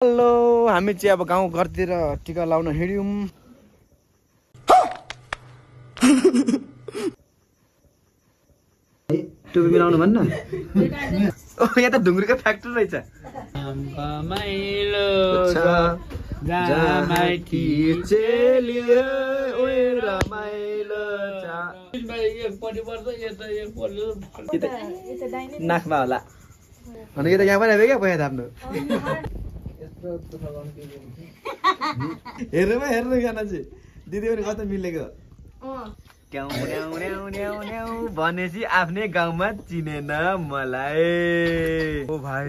Hello, हामी चाहिँ अब गाउँ घरतिर टिका लाउन हिँड्यौँ। टोपी मिलाउनु भन्न। ओ यहाँ त ढुङ्ग्रीको फ्याक्ट्री रहेछ। नाकमा होला अनि यो त यहाँ पनि क्या पैसा थाप्नु। हेर्नु गाना चाहिँ दिदी पनि कता मिलेको भनेपछि आफ्नै गाउँमा चिनेन मलाई। ओ भाइ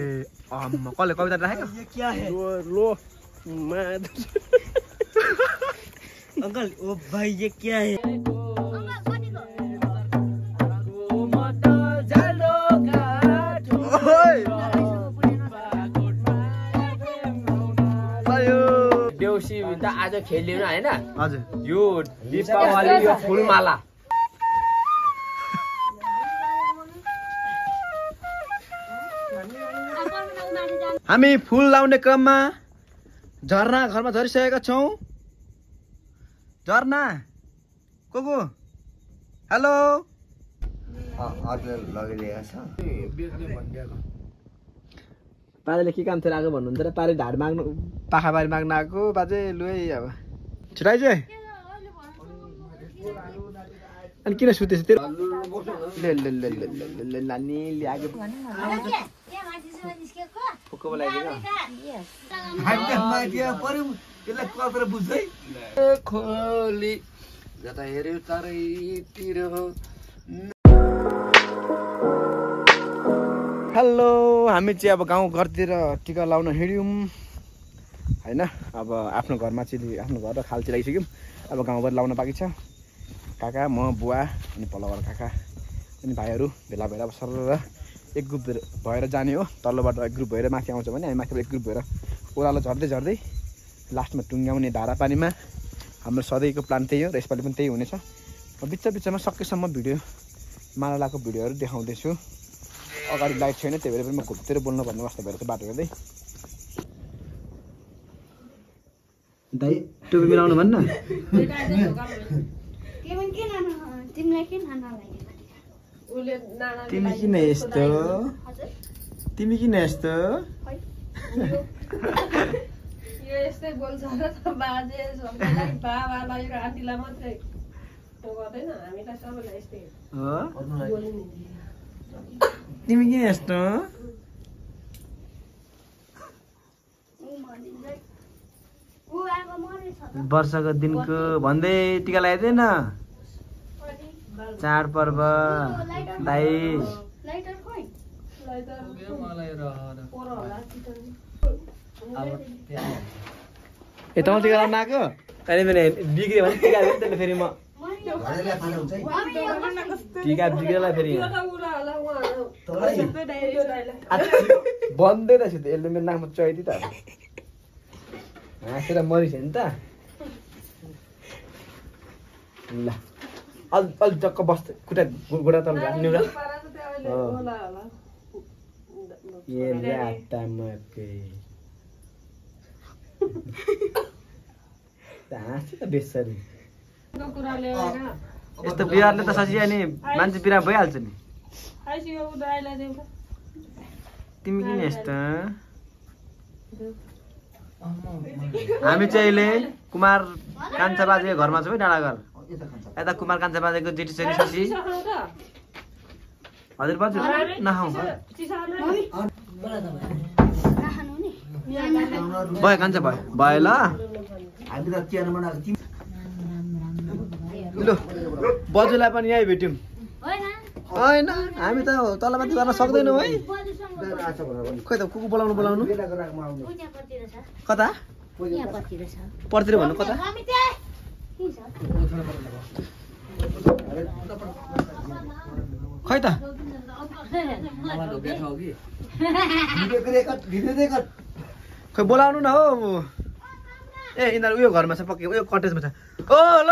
कसले कविता राखेको अंकल ओ भाई ये क्या है? देउसी त आज खेलिनु हैन? हजुर यो दीपावली यो फुलमाला हामी फुल लाउने क्रममा झरना घरमा झरिसकेका छौँ। झरना को हेलो बाजेले के काम थियो आएको भन्नुहुन्छ र पारे ढाड माग्नु पाखा बारी माग्न आएको बाजे लु है अब छिटाइ चाहिँ अनि किन सुतेछ तेरो नानी ल्याएको खोली जता हेऱ्यो चारैतिर। हेलो, हामी चाहिँ अब गाउँ घरतिर टिका लाउन हिँड्यौँ होइन। अब आफ्नो घरमा चाहिँ आफ्नो घर र खाल चिलाइसक्यौँ। अब गाउँभर लाउन बाँकी छ। काका म बुवा अनि पल्लोबाट काका अनि भाइहरू भेला भएर अब सर एक ग्रुप भएर जाने हो। तल्लोबाट एक ग्रुप भएर माथि आउँछ भने हामी माथिबाट एक ग्रुप भएर ओह्रालो झर्दै झर्दै लास्टमा टुङ्ग्याउने धारा पानीमा। हाम्रो सधैँको प्लान त्यही हो र यसपालि पनि त्यही हुनेछ। बिचमा सकेसम्म भिडियो मालाको भिडियोहरू देखाउँदैछु। अगाडि लाइट छैन त्यही भएर पनि म घुप्तिर बोल्नु भन्ने वास्ता भएर चाहिँ बाटो हेर्दै। दाइ टोपी मिलाउनु भन्न। तिमी किन यस्तो यो यस्तै बोल्छ र त बाजे सबैलाई बाबालाई र आन्टीलाई मात्रै गर्दैन, हामीलाई सबैलाई यस्तै बोल्नु। तिमी किन यस्तो वर्षको दिनको भन्दै टिका लगाइदिएन चाडपर्व दाइ। ए तँ टिका लाउनु आएको अहिले मैले बिग्रियो भने टिका त्यसले फेरि म टिका बिग्रेला फेरि बन्दै रहेछ त यसले मेरो नाकमा चढिदियो त हाँसेर मरिस नि त। ल अलि टक्क बस्दै खुट्टा गोडा तल राख्ने एउटा हाँस्यो त बेसरी। यस्तो बिहारले त सजिलो नि मान्छे बिराम भइहाल्छ नि। तिमी किन यस्तो? हामी चाहिँ अहिले कुमार कान्छा बाजेको घरमा छौँ है, डाँडा घर। यता कुमार कान्छा बाजेको जेठी छोरी ससी। हजुर बाजु नखाउँ भयो कान्छा भयो ल। लु बजुलाई पनि यहीँ भेट्यौँ होइन। हामी त तलमाथि गर्न सक्दैनौँ है। खोइ त कुकु बोलाउनु कता पर्तिर भन्नु कता? खै त खै बोलाउनु न हो। ए यिनीहरू उयो घरमा छ पक्कै उयो कटेजमा छ। ओ ल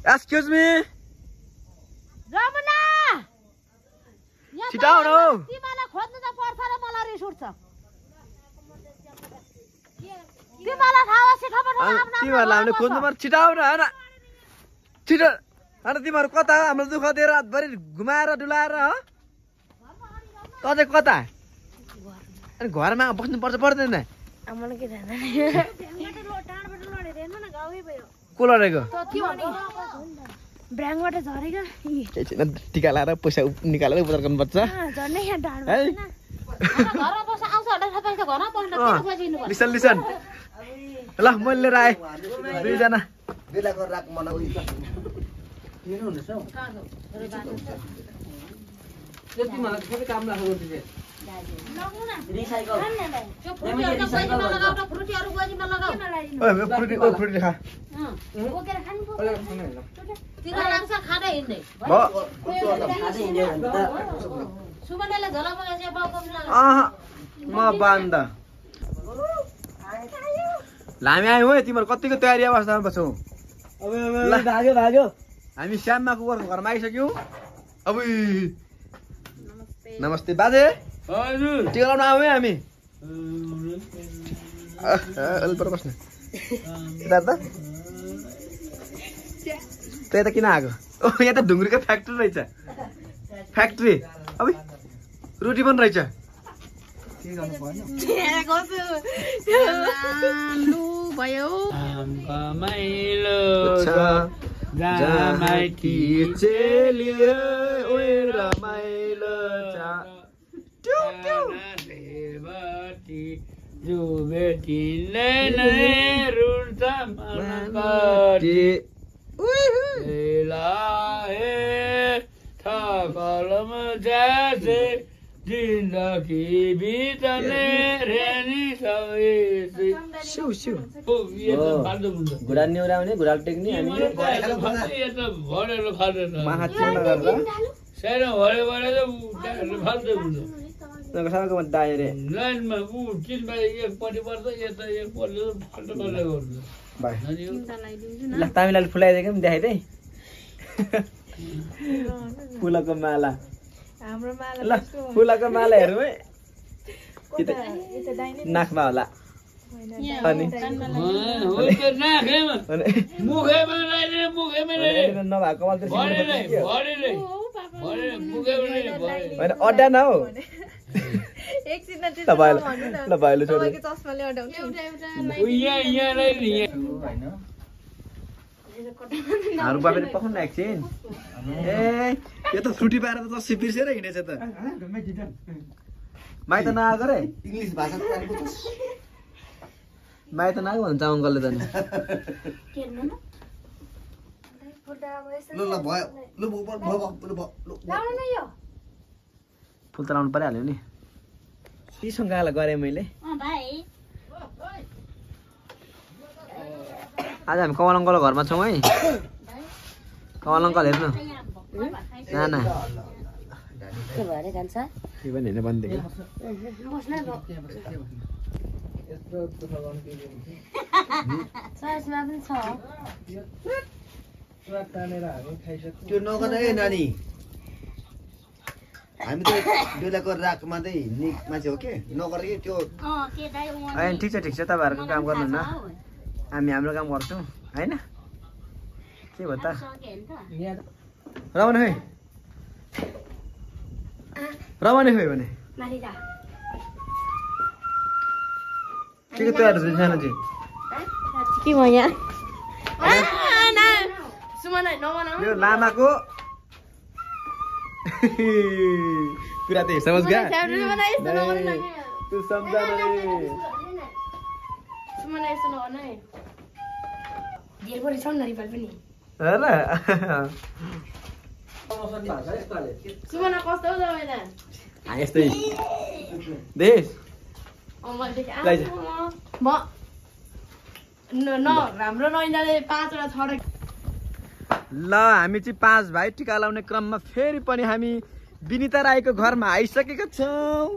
Excuse me. Ramana! छिटो आउनु हौ तिमीलाई खोज्नु त पर्छ र मलाई रिस उठ्छ तिमीलाई थाहा सिखा पठाउनु आफ्नो तिमीहरूलाई हामीले खोज्नु पर्छ छिटो आउनु होइन छिटो अनि तिमीहरू कता हो हाम्रो दुःख दिएर रातभरि घुमाएर डुलाएर हो कतै कता अनि घरमा बस्नुपर्छ पर्दैन को लडेको ब्राङबाट झरेको केही छैन टिका लाएर पैसा निकालेर उपचार गर्नुपर्छ झर्नै यहाँ डाँडो घरमा बस्छ आउँछ होला तपाईँ त घरमा बस्न किन बजिनु भयो लिसन लिसन ल मैले लिएर आएँ दुईजना फ्रुटी खा म बान्द हामी आयौँ है तिमीहरू कतिको तयारी अवस्थामा बस्छौ भाग्यो भाग्यो हामी श्याममाको घरमा आइसक्यौँ अब नमस्ते बाजे टिका लाउन आऊ है हामी पर बस्नु त्यही त किन आएको यहाँ त ढुङ्ग्रीको फ्याक्ट्री रहेछ फ्याक्ट्री अब रोटी पनि रहेछ जिन्दगी बिताउने रेनी सबै सिउ सिउ घुडा न्युराउने घुडा टेक्ने हामी भरेर खाँदैन सानो भरे भरे त फाल्दै लाइनमा ऊ 3 बाई 1 पट्टि पर्छ यता 1 पट्टि फाल्टो गरेर गर्छ ल तामिलले फुलाइदिएको पनि देखाइ दे फुलको माला हाम्रो माला ल फुलको माला हेरौँ है नाकमा होला अनि नभएको अड्डा न हौ ल भाइले हारू बाबेले पकाउनु एकछिन ए यो त फ्रुटी पाएर त सिपिर्सेर हिँडेछ त माइत नआएको रे इंग्लिश भाषा माइत नआएको भन्छ अङ्कलले त नि ल ल भयो ल भयो फुल त लाउनु परिहाल्यो नि पिसँग गाला गरेँ मैले आज हामी कमल अङ्कलको घरमा छौँ है कमल अङ्कल हेर्नु नाना के पनि हेर्नु भन्दै त्यो नगर्नु है नानी हामी त बेलाको राखमा चाहिँ निक मान्छे हो के नगर के त्यो ठिक छ तपाईँहरूको काम गर्नु न हामी हाम्रो काम गर्छौँ होइन के भयो त रमाउने खै रमाउने खै भने के तयार छ सानो चाहिँ के भयो यहाँ यो लामाको कुरा त समझ गया तू समझा यस्तै देश राम्रो नैनाले 5 वटा छोरा ल हामी चाहिँ 5 भाइ टिका लाउने क्रममा फेरि पनि हामी विनिता राईको घरमा आइसकेका छौँ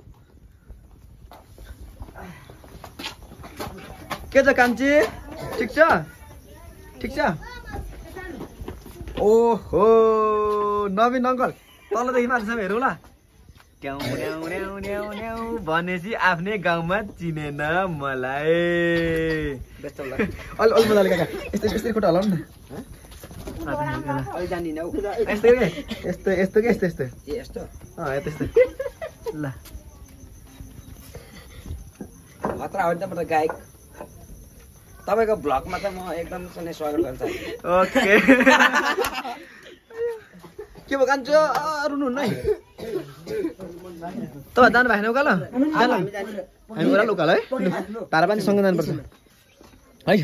के छ कान्छी ठिक छ ओहो नवीन अङ्कल तलदेखि माथिसम्म हेरौँ ल भनेपछि आफ्नै गाउँमा चिनेन मलाई अलि मजाले काका यस्तै खुट्टा हलाउनु न यस्तो ल खतरा हो नि त म त गायक तपाईको भ्लगमा त म एकदम स्वागत गर्न चाहन्छु ओके के भयो कान्छो रुनुहुन्न है तपाईँ जानु भएन उकालो हामी ओह्रालो उकालो है तारा पनि सँगै जानुपर्छ है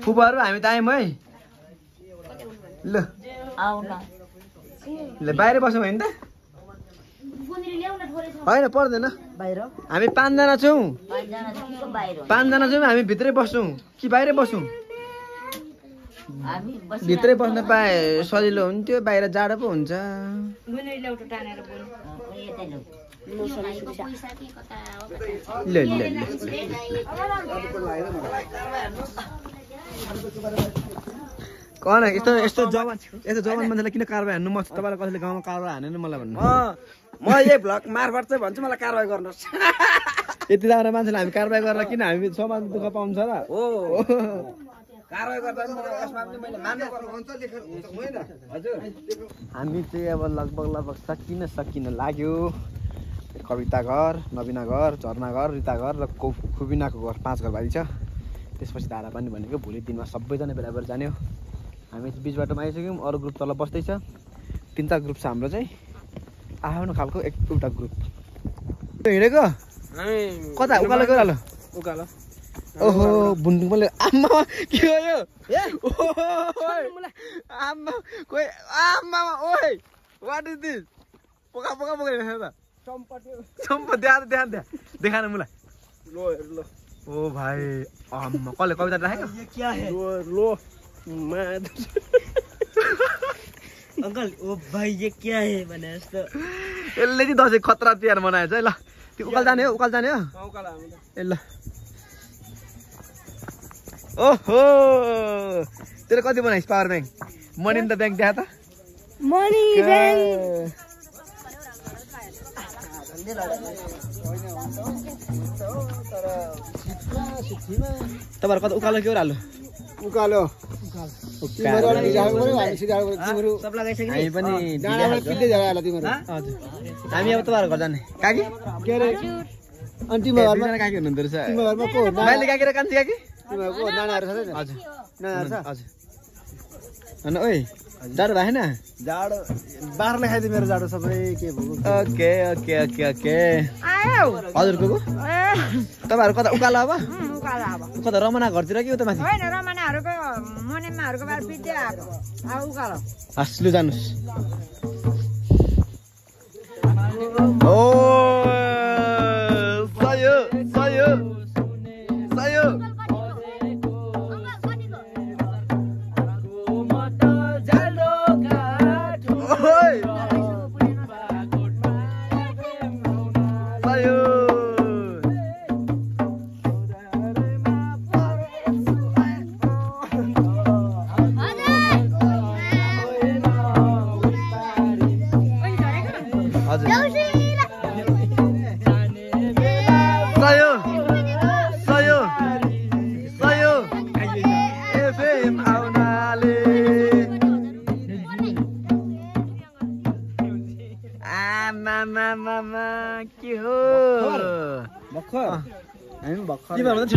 फुपाहरू हामी त आयौँ है ल बाहिर बस्यौँ होइन त होइन पर्दैन हामी 5 जना छौँ 5 जना छौँ हामी भित्रै बस्छौँ कि बाहिरै बस्छौँ भित्रै बस्न पाए सजिलो हुन्थ्यो बाहिर जाडो पो हुन्छ कन यस्तो जवान मान्छेलाई किन कारबाही हान्नु म तपाईँलाई कसैले गाउँमा कारबाही हानेन मलाई भन्नु म यही भ्लग मार्फत चाहिँ भन्छु मलाई कारबाही गर्नुहोस् यति राम्रो मान्छेलाई हामी कारबाही गरेर किन हामी समाज दुःख पाउँछ र हो कारबाही गर्दा यसमा पनि मैले मान्नु पर्छ होइन हजुर हामी चाहिँ अब लगभग सकिन लाग्यो कविता घर नवीना घर झर्ना घर रिता घर र खुबिनाको घर 5 घर बाँकी छ त्यसपछि धारा पनि भनेको भोलि दिनमा सबैजना भेला भएर जाने हो हामी बिच बाटोमा आइसक्यौँ अरू ग्रुप तल बस्दैछ 3-4 ग्रुप छ हाम्रो चाहिँ आफ्नो खालको एउटा ग्रुप हिँडेको कता उकालो गइरालो उकालो ओहो बुन्टुङ पनि आम्मा के हो यो आम्मा कोही आम्मा ओइ व्हाट इज दिस पोका बोकेको त चम्पा देखान मुला लो ओ भाइ आम्मा कसले कविता राखेको ये क्या है लो मैं अंकल ओ भाइ ये क्या है भने जस्तो यसले चाहिँ दसैँ खतरा तिहार मनाएछ है ल त्यो उकाल जाने हो उकालो हामी ए ल ओहो तेरो कति बनाइस् power bank money in the bank देखा त मनी ब्याङ्क तपाईँहरू कता उकालो के हो हाल्नु उकालो हामी पनि हामी अब तपाईँहरू घर जाने काकी के अरे अनि तिम्रो घरमा काकी हुनुहुँदो रहेछ तिम्रो घरमा को मैले काकी र कान्छी काकी तिमीहरूको नानाहरू छ हजुर नानाहरू छ हजुर अनि ओइ जाडो भएन जाडो बाह्रले खाइदियो मेरो जाडो सबै के भयो ओके हजुर को तपाईँहरू कता उकालो अब कता रमना घरतिर कि उता माथि हस् लु जानुहोस् ओ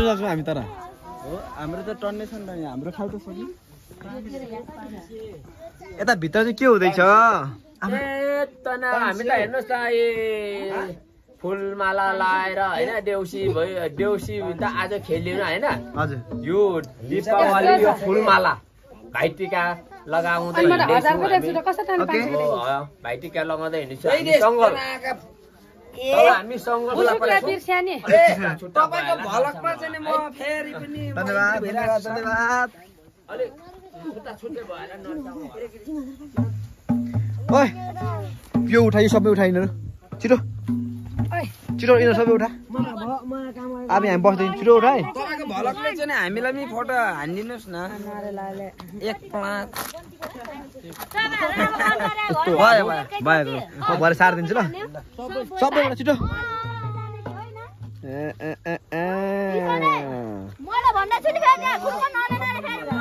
सयो हामी तर हाम्रो त टन्ने छ नि हाम्रो खाल त छ नि यता भित्र चाहिँ के हुँदैछ हामी त हेर्नुहोस् त फुलमाला लाएर होइन देउसी त आज खेलिएन होइन हजुर यो दीपावली यो फुलमाला भाइटिका लगाउँदै भाइटिका लगाउँदै हिँड्छु हामी सङ्घर्ष तपाईको भलकमा चाहिँ म फेरि पनि धन्यवाद अलिक खुट्टा छुट्टै भएर ओइ यो उठाइ सबै उठाइनु छिटो छिटो यिनीहरू सबै उठा अब हामी बस्दैन छिटो उठा है तपाईँको भलकले चाहिँ नि हामीलाई पनि फोटो हानिदिनुहोस् न एक प्लाट भयो भयो भरे सारिदिन्छु ल सबै उठा छिटो मलाई भन्दा छु नि खाजा खुर्को नले खाजा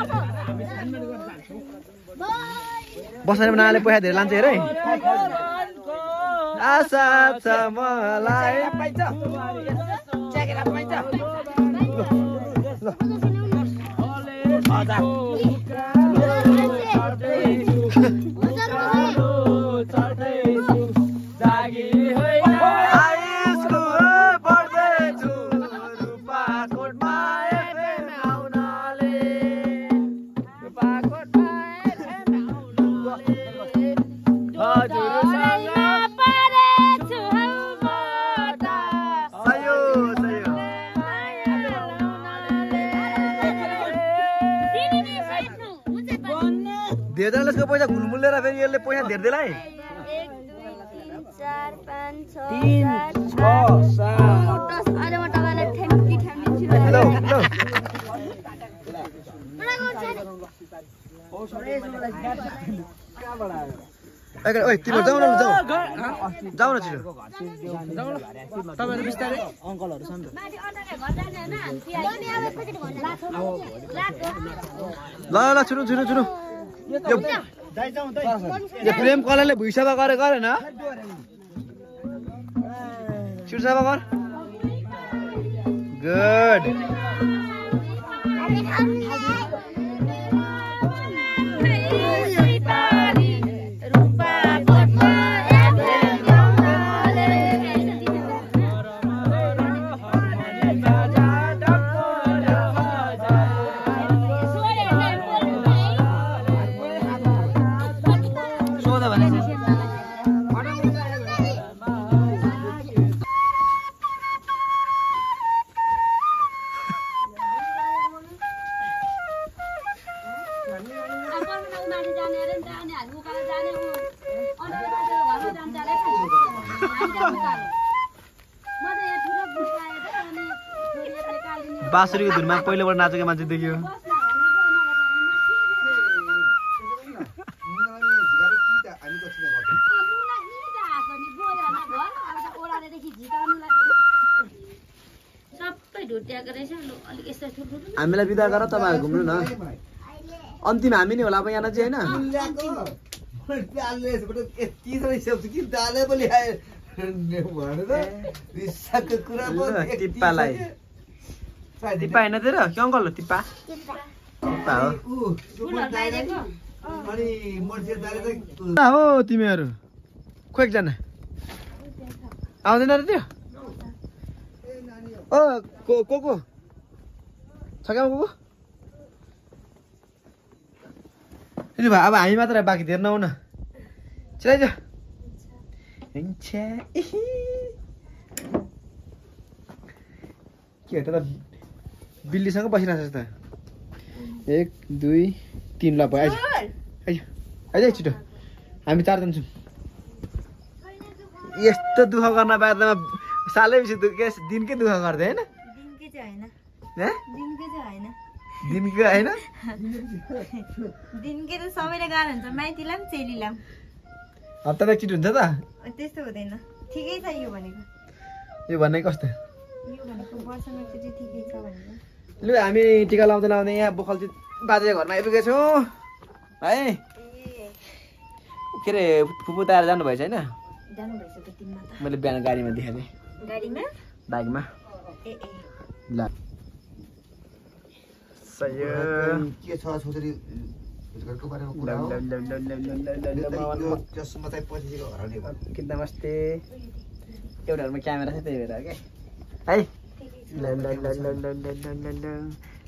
बस्ने नाले पैसा धेरै लान्छ हेर है आशा छ मलाई पाइन्छ च्याकेर पाइन्छ धेरैजनाले यसको पैसा घुलमुल लिएर फेरि यसले पैसा धेरैलाई 1 2 3 4 5 6 7 अहिले म तपाईलाई ठ्याम्की ठ्याम्की छु ल ओइ तिम्रो जाऊ न जाऊ न छिटो तपाईहरु बिस्तारै अंकलहरु छन् माथि अन्डरले घर जाने हैन अनि अब कसरी भन्नु ल छिटो छिटो छिटो यो प्रेम कलरले भुइँसभा गरेन छिटो सभा गर गुड बाँसुरीको धुनमा पहिलोबाट नाचेको मान्छे देखियो हामीलाई बिदा गर तपाईहरु घुम्नु न अन्तिम हामी नै होला अब यहाँ चाहिँ हैन टिप्पालाई टिप्पा हैन तेरो के अंकल हो टिप्पा टिप्पा हो तिमीहरु खो एकजना आउँदैन र त्यो ओ को छक्यामा को अनि भा अब हामी मात्र बाँकी धेर नहुन चलाइज के त बिल्लीसँग बसिरहेछ त 1 2 3 ल भयो आइज छिटो हामी चारजना छौँ यस्तो दुःख गर्न बारेमा सालै पछि दिनकै दुःख गर्दै हैन दिनकै हैन दिनकै त सबैले गाह्रो हुन्छ माइतीलाई पनि चेलीलाई पनि हप्ता त छिटो हुन्छ त त्यस्तो हुँदैन ठिकै छ यो भनेको यो भन्ने कस्तो यो भनेको वर्षमा चाहिँ ठिकै छ भनेको लु हामी टिका लाउँदै लाउँदै यहाँ बोखलजी बाजे घरमा आइपुगेको छौँ है के अरे फुपू तयार जानु भएछ हैन जानु भएछ त तिमीमा त मैले बिहान गाडीमा देखेँ गाडीमा बाइकमा ल सयो के छ छोरी घरको बारेमा कुरा हो त्यसमा चाहिँ पछिको हराउने भयो नमस्ते एउटा घरमा क्यामेरा छ त्यही भएर के है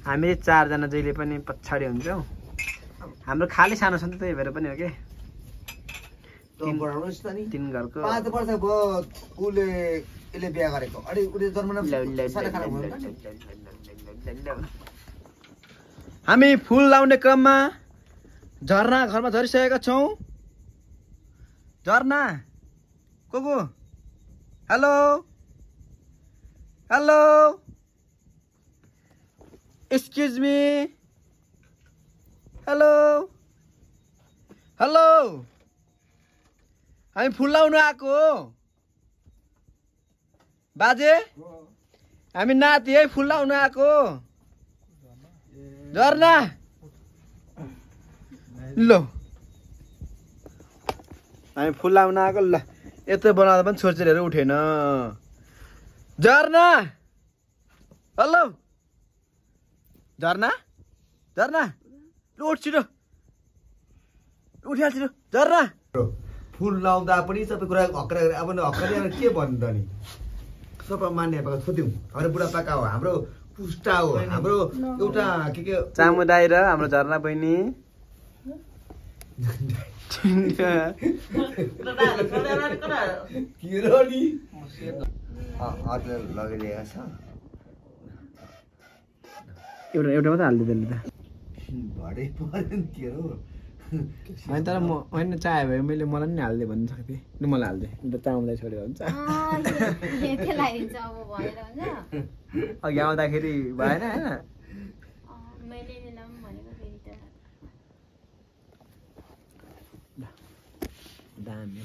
हामी चारजना जहिले पनि पछाडि हुन्छौँ हाम्रो खाली सानो छ नि त्यही भएर पनि हो के तीन घरको 5 वर्ष भयो उले यसले बिहा गरेको अनि उले जन्मन हामी फुल लाउने क्रममा झरना घरमा झरिसकेका छौँ झरना को hello hello excuse me hello hello हामी फुल लाउनु आएको हो बाजे हामी नाति है फुल लाउनु आएको झर्ना ल हामी फुल लाउनु आएको ल यत्रो बनाउँदा पनि छोरछोरीहरू उठेन झर्ना हेलो झर्ना झर्ना ल उठ छिटो उठिहाल छिटो झर्ना फुल लाउँदा पनि सबै कुरा हक्रा अब हक्रा के भन्नु त नि सबै मान्ने भएको छोड्यौँ हाम्रो बुढापाका हो हाम्रो पुस्ता हो हाम्रो एउटा के चामु दाइ र हाम्रो झर्ना बहिनी हजुर लगिरहेको छ एउटा एउटा मात्रै हालिदिँदैन त भरे पऱ्यो नि के हो होइन तर म होइन चाहे भयो मैले मलाई नि हालिदिएँ भन्नु सक्थेँ नि मलाई हालिदिएँ अन्त चामु दाइ छोडेर हुन्छ त्यसलाई हुन्छ अब भएर हुन्छ अघि आउँदाखेरि भएन होइन मैले लिलाम भनेको फेरि त दामी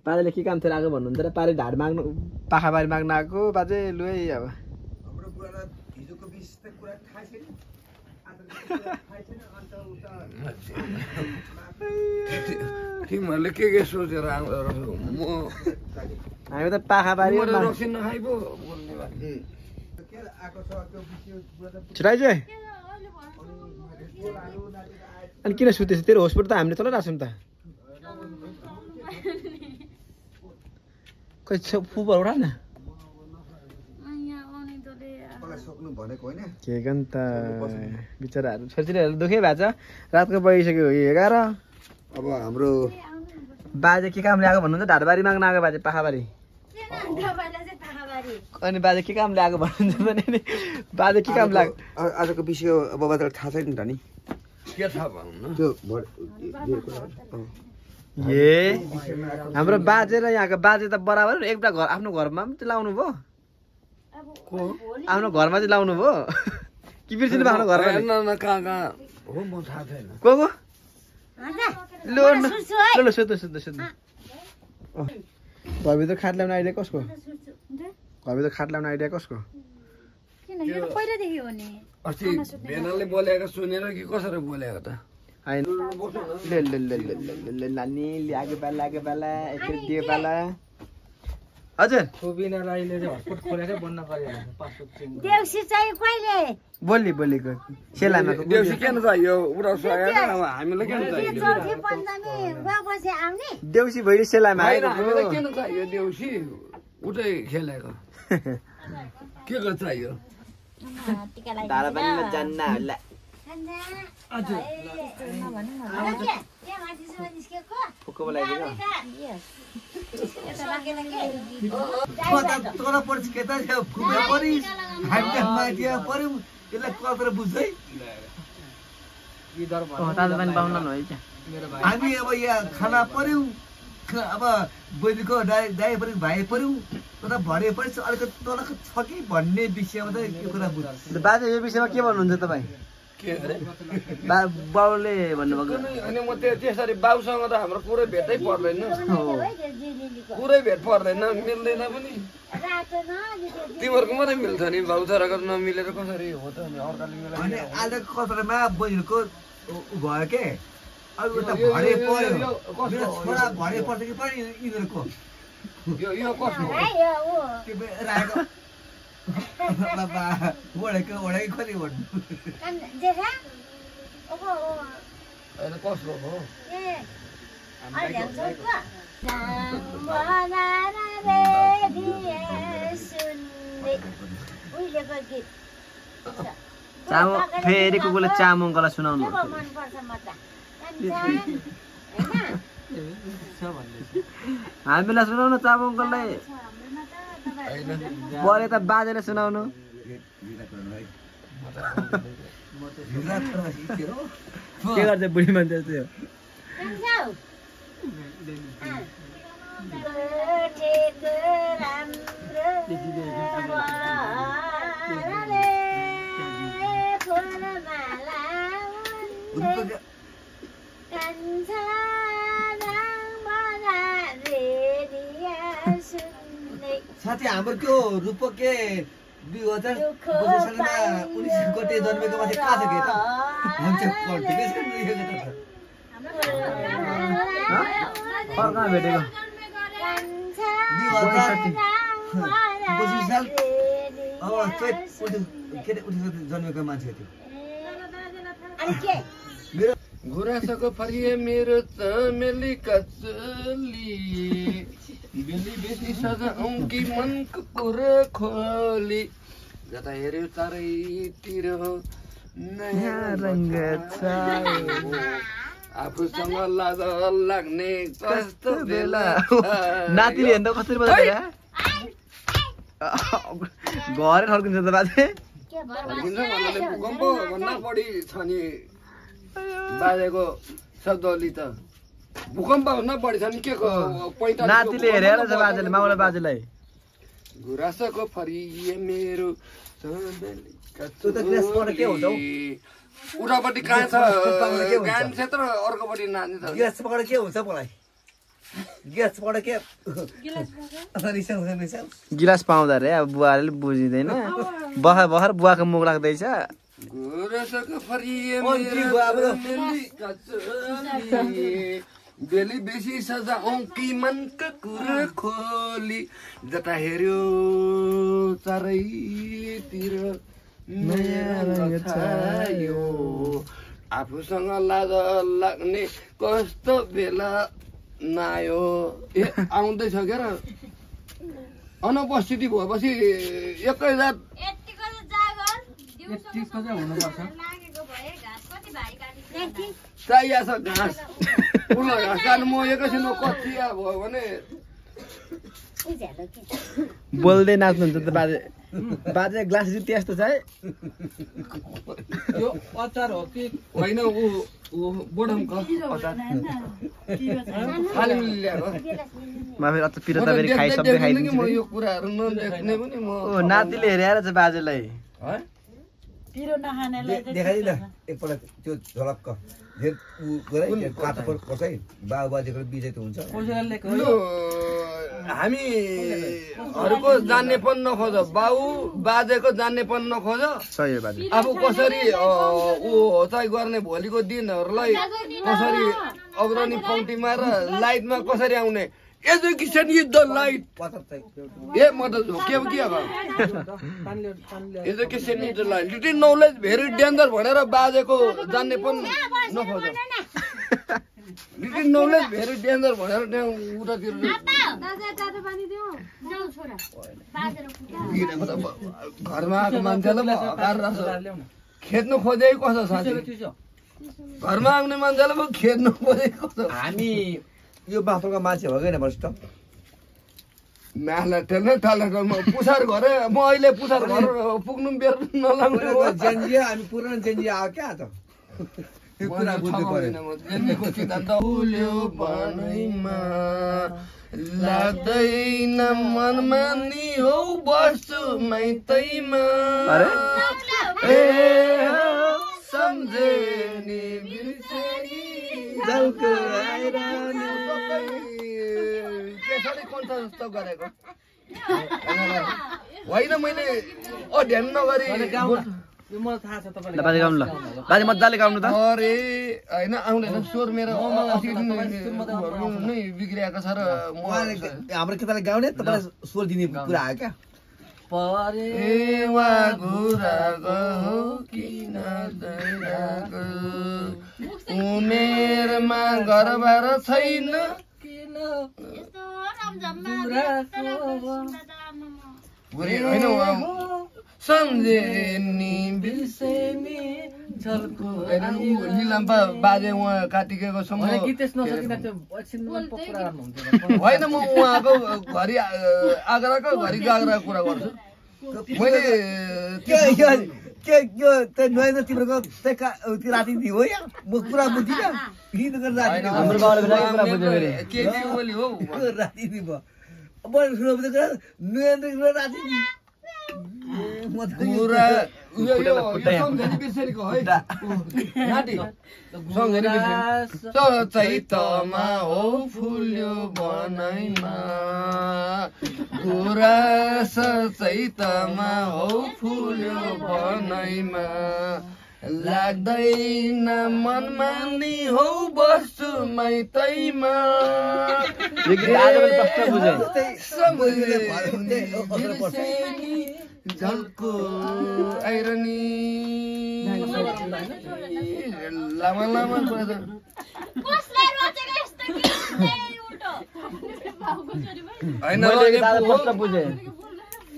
बाजेले के काम थियो आएको भन्नुहुन्छ र पारे ढाड माग्नु पाखा बारी माग्नु आएको बाजे लु है अब हाम्रो बुढालाई हिजोको विशेष कुरा थाहा छैन तिमीहरूले के सोचेर आउँदो रहेछ म हामी त पाखा बारी रक्सी नखाइ पो बोल्ने बानी छिटाइ चाहिँ अनि किन सुतेछ तेरो होस्पिटल त हामीले चलाइरहेको छौँ त खै फुपहरू उठा न सक्नु भनेको होइन के गर्नु त बिचराहरू छोरीहरू दुःखै भएको छ रातको बगिसक्यो 11 अब हाम्रो बाजे के काम ल्याएको भन्नुहुन्छ ढाडबारी माग्न आएको बाजे पाखाबारी अनि बाजे के काम ल्याएको भन्नुहुन्छ भने बाजे के काम लाग्यो आजको विषय अब बाजालाई थाहा छैन त नि के थाहा भन्नु त्यो ए हाम्रो बाजे र यहाँको बाजे त बराबर एउटा घर आफ्नो घरमा पनि लाउनु भयो आफ्नो घरमा चाहिँ लाउनु भयो कि बिर्सिनु भयो आफ्नो घरमा कहाँ हो म थाहा छैन को लो ल सोध्नु सोध्नु सोध्नु घरभित्र खाट ल्याउने आइडिया कसको घरभित्र खाट ल्याउने आइडिया कसको अस्ति भेनाले बोलेको सुनेर कि कसरी बोलेको त होइन नानी ल्याएको बेला एकचोटि दियो बेला हजुर बोली बोलीको सेलामा देउसी किन चाहियो उडाउँछ हामीलाई किन चाहियो देउसी भैरी सेलामा हामीलाई किन चाहियो देउसी उतै खेलेको के को चाहियो धारापानीमा जान्न होला फुको बोलाइदिनु तोरा पर्छ के त फुमे परिस हामी माइदिया पर्यौ त्यसलाई कतरा बुझ्दै ताजापानी पाउन न है क्या हामी अब यहाँ खाना पर्यौ अब बहिनीको दाइ पनि भाइ पर्यौ तर भरे पनि अलिकति तलको छ कि भन्ने विषयमा त यो कुरा बुझ्छ बाजे यो विषयमा के भन्नुहुन्छ तपाईँ के अरे बाउले भन्नुभएको अनि म त्यसरी बाउसँग त हाम्रो कुरै भेटै पर्दैन कुरै भेट पर्दैन मिल्दैन पनि तिमीहरूको मात्रै मिल्छ नि बाउ छोराको नमिलेर कसरी हो त अनि अर्काले मिलाइ अनि आजको कतरामा बहिनीको भयो के अब उता भरे पर्यो मेरो छोरा भरे पर्छ कि पनि यिनीहरूको यो कसको के राखेको बाबा ओढेको खोरि भन्नु होइन कसको हो फेरि कुकुरले चामङलाई सुनाउनु हामीलाई सुनाउनु चामङलाई परे त बाजेले सुनाउनु के गर्छ बुढी मान्छे त्यो साथी हाम्रो त्यो रूपके 2025 सालमा 19 गते जन्मेको मान्छे कहाँ छ के त हम चाहिँ ठिकै छ नि कहाँ भेटेको 2025 साल अब के जन्मेको मान्छे थियो गुराँसको फरिए मेरो चमेली कचली बेली बेसी सजाउँ कि मनको कुरा खोली जता हेऱ्यो चारैतिर नयाँ रङ्ग छ आफूसँग लाज लाग्ने कस्तो बेला नातिले हेर्दा कसरी बजायो घरै ठर्किन्छ त बाजे फर्किन्छ भन्नाले भूकम्प भन्दा बढी छ नि बाजेको शब्दली त भूकम्प भन्दा बढी छ नि के को 45 नातिले हेरेर छ बाजेले माउला बाजेलाई गुराँसको फरिए मेरो त्यो त ग्रेस पढ के हुन्छ हौ उतापट्टि कहाँ छ गान क्षेत्र अर्कोपट्टि नाच्ने छ ग्यास पकड के हुन्छ मलाई ग्यास पकड के गिलास पाउँदा रे अब बुवाले बुझिँदैन भर्खर बुवाको मुख लाग्दैछ गुराँसको फरिए मेरो बेली बेसी सजाउँ कि मनका कुरा खोली जता हेऱ्यो चारैतिर नयाँ रङ छायो आफूसँग लाज लाग्ने कस्तो बेला नायो ए आउँदैछ क्या र अनुपस्थिति भएपछि एकैजात चाहिएको छ घाँस ठुलो घाँस काट्नु म एकैछिनमा कचिया भयो भने बोल्दै नाच्नुहुन्छ त बाजे बाजे ग्लास जित्ते यस्तो छ है यो अचार हो कि होइन ऊ बोडमको अचार खाली ल्याएको म फेरि अझ पिरो तबेरी खाइ सबै खाइदिन्छु म यो कुराहरू नदेख्ने पनि म ओ नातिले हेरेर छ बाजेलाई देखाइ न एकपल्ट त्यो झलक्क धेर उ गरे काटो पर्छ है बाबुबाजेको बिजय त हुन्छ हामीहरूको जान्नेपन नखोज बाउ बाजेको जान्नेपन नखोज सही हो बाजे आफू कसरी ऊ चाहिँ गर्ने भोलिको दिनहरूलाई कसरी अग्रणी पङ्क्तिमा र लाइटमा कसरी आउने एजुकेसन इज द लाइट ए म त झोक्यो के अब education is the light little knowledge very danger भनेर बाजेको जान्नेपन नखोज लिटिल नलेज भेरी डेन्जर भनेर त्यहाँ उतातिर घरमा आएको मान्छेलाई हकार खेद्नु खोजे कसो साथी घरमा आउने मान्छेलाई पो खेद्नु खोजे कसो हामी यो बाथरुमको मान्छे हो कि भन्छ म्याला टेल्ने ठाल्ने पुसार घरे म अहिले पुसार घर पुग्नु बेर नलाग्ने जेन्जिया हामी पुरानो जेन्जिया आयो क्या त यो कुरा बुझ्नु पर्यो जेन्जीको सिद्धान्त उल्यो बनैमा लाग्दैन मनमा नि हौ बस्छु माइतैमा ए सम्झे नि बिर्सेनी जलको आइरहने त्यसरी कन्ठ जस्तो गरेको होइन मैले अध्ययन नगरी बाजे गाउनु ल बाजे मजाले गाउनु त अरे होइन आउँदैन स्वर मेरो नै बिग्रिएको छ र हाम्रो केटाले गाउने तपाईँलाई स्वर दिने कुरा आयो क्या परेवा घुराको किन दैराको उमेरमा घरबार छैन किन होइन सम्झेनी बिर्सेनी झल्को लिलाम्पा बाजे उहाँ काटिकेको सम्म होइन म उहाँको घरि आगराको घरि गागराको कुरा गर्छु मैले के के त्यो नयन तिम्रो त्यो राति दियो हो या म पुरा बुझिन हिँड गरेर राति हाम्रो बाउले पनि पुरा बुझ्यो फेरि के बोली हो राति दियो अब सुनो नयन राति दियो पुरा सम्झने बिर्सेको है नाटी सम्झने बिर्सेको चैतमा हो फुल्यो बनैमा गुराँस चैतमा हो फुल्यो बनैमा लाग्दैन मनमा नि हौ बस्छु मैतैमा झल्को आइरनी लामा लामा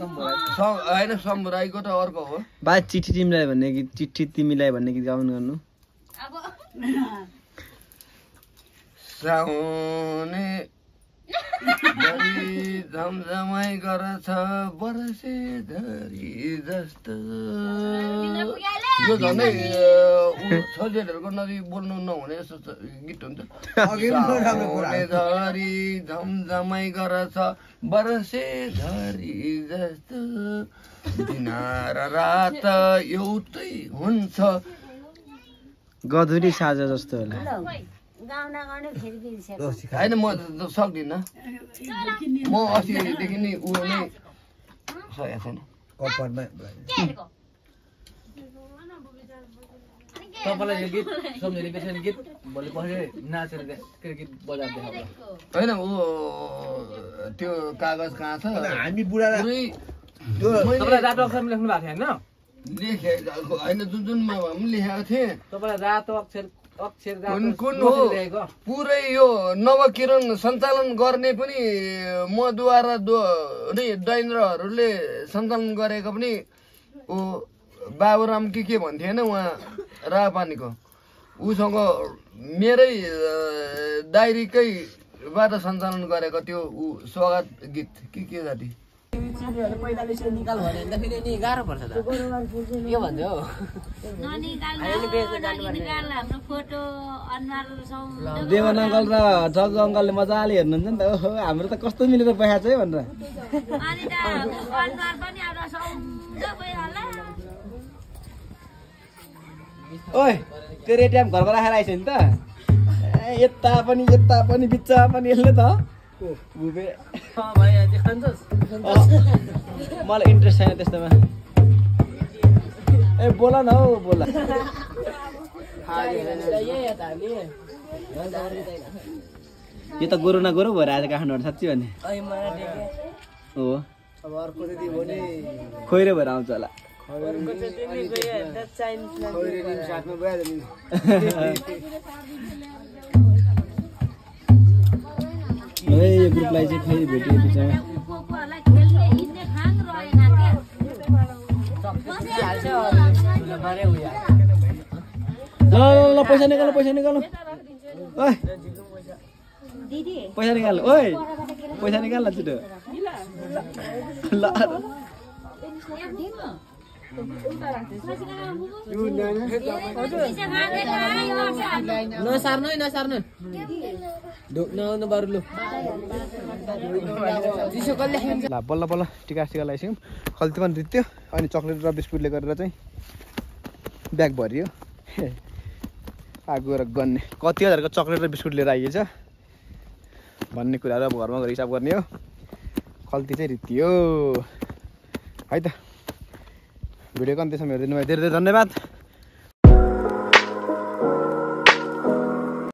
होइन सम्बुराईको त अर्को हो बा चिठी तिमीलाई भन्ने गीत चिठी तिमीलाई भन्ने गीत गाउनु गर्नु साउने झमझमाइ गर्छ बरसे धरी जस्तो यो झनै छोरीहरूको नदी बोल्नु नहुने जस्तो गीत हुन्छ साउने धरी झमझमाइ गर्छ बरसे धरी जस्तो दिन र रात एउटै हुन्छ गधुरी साझा जस्तो होला होइन म सक्दिनँ म अस्तिदेखि नै ऊ नै सकेको छैन तपाईँलाई यो गीत सम्झिने बिर्सेन गीत भोलि पर्सि नाचेर गीत बजार देखाउँछ होइन ऊ त्यो कागज कहाँ छ हामी बुढा तपाईँलाई रातो अक्षरमा लेख्नु भएको थियो होइन लेखेको होइन जुन जुनमा पनि लेखेको थिएँ तपाईँलाई रातो अक्षर कुन हो पुरै यो नवकिरण सञ्चालन गर्ने पनि मद्वारा दैन्द्रहरूले सञ्चालन गरेको पनि ऊ बाबुराम के भन्थे होइन उहाँ रापानीको उसँग मेरै डायरीकैबाट सञ्चालन गरेको त्यो ऊ स्वागत गीत के जाति निकाल भने फेरि नि गाह्रो पर्छ त के भन्थ्यो देवन अङ्कल र जग अङ्कलले मजाले हेर्नुहुन्छ नि त ओहो हाम्रो त कस्तो मिलेर बसेको छ है भनेर ओइ त्यो रेडियम घरमा राखेर आइस नि त यता पनि बिच्चा पनि यसले त मलाई इन्ट्रेस्ट छैन त्यस्तोमा ए बोल न हौ बोल यो त गोरु न गोरु भएर आज काठमाडौँ साँच्ची भने हो खोइरो भएर आउँछ होला यो ग्रुपलाई चाहिँ फेरि भेटियो बिचमा ल पैसा निकाल्नु ओइ पैसा निकाल्नु ओइ पैसा निकाल न छिटो ल नसार्नु ल बल्ल बल्ल टिका लगाइसक्यौँ खल्ती पनि दित्यो अनि चक्लेट र बिस्कुटले गरेर चाहिँ ब्याग भरियो आगो र गन्ने कति हजारको चक्लेट र बिस्कुट लिएर आइएछ भन्ने कुराहरू अब घरमा गएर हिसाब गर्ने हो खल्ती चाहिँ रित्तियो है त भिडियोको अन्त्यसम्म हेरिदिनु भयो धेरै धेरै धन्यवाद।